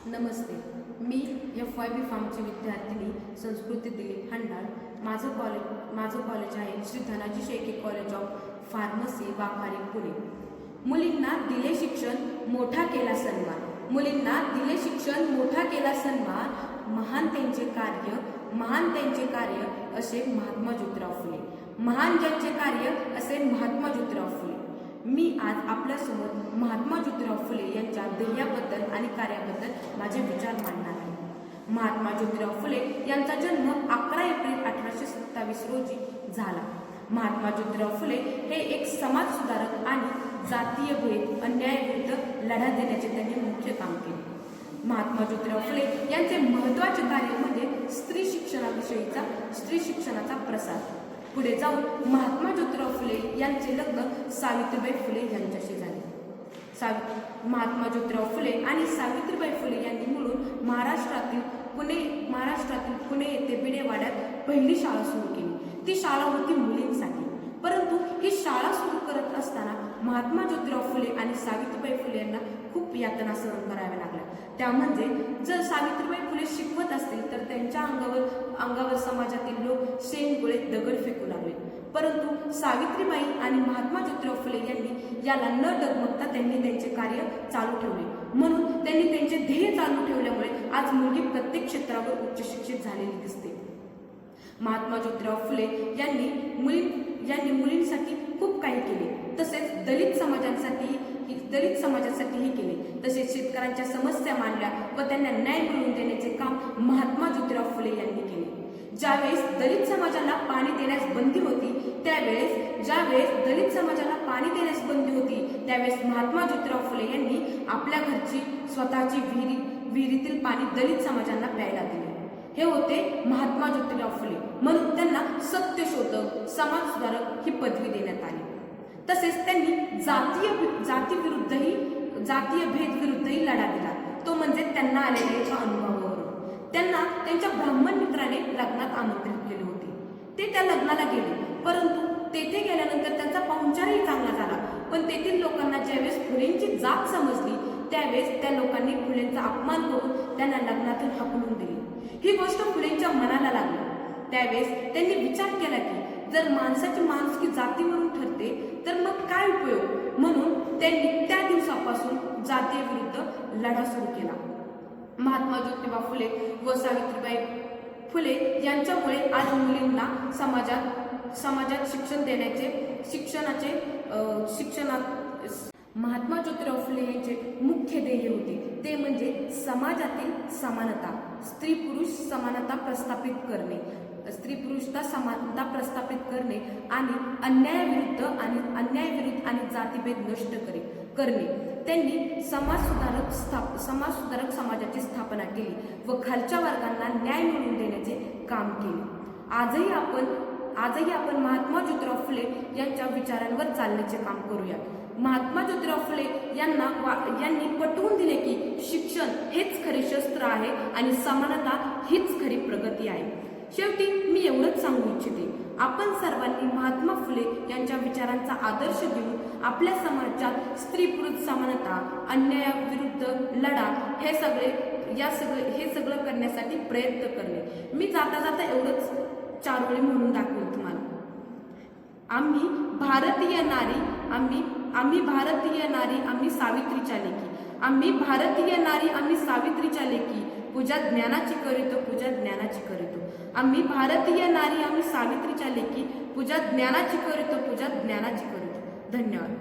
नमस्ते. मी FYB फार्मची विद्यार्थिनी संस्कृती दिलीप हंडाळ. माझं कॉलेज आहे Shri Dhanaji Shelke college of pharmacy Waghari Pune. मुलींना दिले शिक्षण, मोठा केला सन्मान. मुलींना दिले शिक्षण, मोठा केला सन्मान. महान त्यांचे कार्य असे महात्मा ज्योतिराव फुले. महान ज्यांचे कार्य असे महात्मा ज्योतिराव फुले. मी आज आपल्यासमोर महात्मा ज्योतिराव फुले यांच्या ध्येयाबद्दल आणि कार्याबद्दल माझे विचार मांडणार आहे. महात्मा ज्योतिराव फुले यांचा जन्म 11 एप्रिल 1827 रोजी झाला. महात्मा ज्योतिराव फुले हे एक समाज सुधारक आणि जातीय भेद अन्यायाविरुद्ध लढा देण्याचे त्यांनी मुख्य काम केले. महात्मा ज्योतिराव फुले यांचे महत्त्वाचे कार्य म्हणजे स्त्री शिक्षणाचा प्रसार. पुढे जाऊन महात्मा ज्योतिराव फुले यांचे लग्न सावित्रीबाई फुले यांच्याशी झाले. महात्मा ज्योतिराव फुले आणि सावित्रीबाई फुले यांनी मिळून महाराष्ट्रातील पुणे येथे बिडेवाड्यात पहिली शाळा सुरू केली. ती शाळा होती मुलींसाठी. परंतु ही शाळा सुरू करत असताना महात्मा ज्योतिराव फुले आणि सावित्रीबाई फुले यांना खूप यातना सहन कराव्या लागल्या. त्या म्हणजे जर सावित्रीबाई फुले शिकवत असतील तर त्यांच्या अंगावर समाजातील लोक शेंगोळे दगड फेकू लागले. परंतु सावित्रीबाई आणि महात्मा ज्योतिराव फुले यांनी याला न डगमगता त्यांनी त्यांचे कार्य चालू ठेवले. म्हणून त्यांनी त्यांचे ध्येय चालू ठेवल्यामुळे आज मुलगी प्रत्येक क्षेत्रावर उच्च शिक्षित झालेली दिसते. महात्मा ज्योतिराव फुले यांनी मुलींसाठी खूप काही केले. तसेच दलित समाजासाठीही केले. तसेच शेतकऱ्यांच्या समस्या मांडल्या व त्यांना न्याय मिळवून देण्याचे काम महात्मा ज्योतिराव फुले यांनी केले. ज्यावेळेस दलित समाजाला पाणी देण्यास बंदी होती त्यावेळेस महात्मा ज्योतिराव फुले यांनी आपल्या घरची स्वतःची विहिरीतील पाणी दलित समाजांना प्यायला दिले. हे होते महात्मा ज्योतिराव फुले. म्हणून त्यांना सत्यशोधक, समाज सुधारक ही पदवी देण्यात आली. तसेच त्यांनी जातीय भेद विरुद्धही लढा दिला. तो म्हणजे त्यांना आलेल्या एका अनुभवावरून. त्यांना त्यांच्या ब्राह्मण मित्राने लग्नात आमंत्रित केले होते. ते त्या लग्नाला गेले. परंतु तेथे गेल्यानंतर त्यांचा पाहुणचारही चांगला झाला. पण तेथील लोकांना ज्यावेळेस फुलेंची जात समजली त्यावेळेस त्या लोकांनी फुलेंचा अपमान करून त्यांना लग्नातून हाकलून दिले. ही गोष्ट फुलेंच्या मनाला लागली. त्यावेळेस त्यांनी विचार केला की जर माणसाची माणुसकी जातीवरून ठरते तर मग काय उपयोग. म्हणून त्यांनी त्या दिवसापासून जाती विरुद्ध लढा सुरू केला. महात्मा ज्योतिबा फुले व सावित्रीबाई फुले यांच्यामुळे आज मुलींना समाजात महात्मा ज्योतिराव फुले यांचे मुख्य ध्येय होते ते म्हणजे समाजातील समानता, स्त्री पुरुष समानता प्रस्थापित करणे आणि अन्यायाविरुद्ध आणि जातीभेद नष्ट करणे. त्यांनी समाज सुधारक समाजाची स्थापना केली व खालच्या वर्गांना न्याय मिळवून देण्याचे काम केले. आजही आपण महात्मा ज्योतिराव फुले यांच्या विचारांवर चालण्याचे काम करूया. महात्मा ज्योतिराव फुले यांनी पटवून दिले की शिक्षण हेच खरे शस्त्र आहे आणि समानता हीच खरी प्रगती आहे. शेवटी मी एवढंच सांगू इच्छिते, आपण सर्वांनी महात्मा फुले यांच्या विचारांचा आदर्श घेऊन आपल्या समाजात स्त्री पुरुष समानता, अन्यायाविरुद्ध लढा हे सगळं करण्यासाठी प्रयत्न करणे. मी जाता एवढंच 4 वेळी म्हणून दाखवेल तुम्हाला. आम्ही भारतीय नारी, आम्ही सावित्रीच्या लेकी. आम्ही भारतीय नारी, आम्ही सावित्रीच्या लेकी. पूजा ज्ञानाची करीतो, पूजा ज्ञानाची करीतो. आम्ही भारतीय नारी, आम्ही सावित्रीच्या लेकी. पूजा ज्ञानाची करीतो, पूजा ज्ञानाची करीतो. धन्यवाद.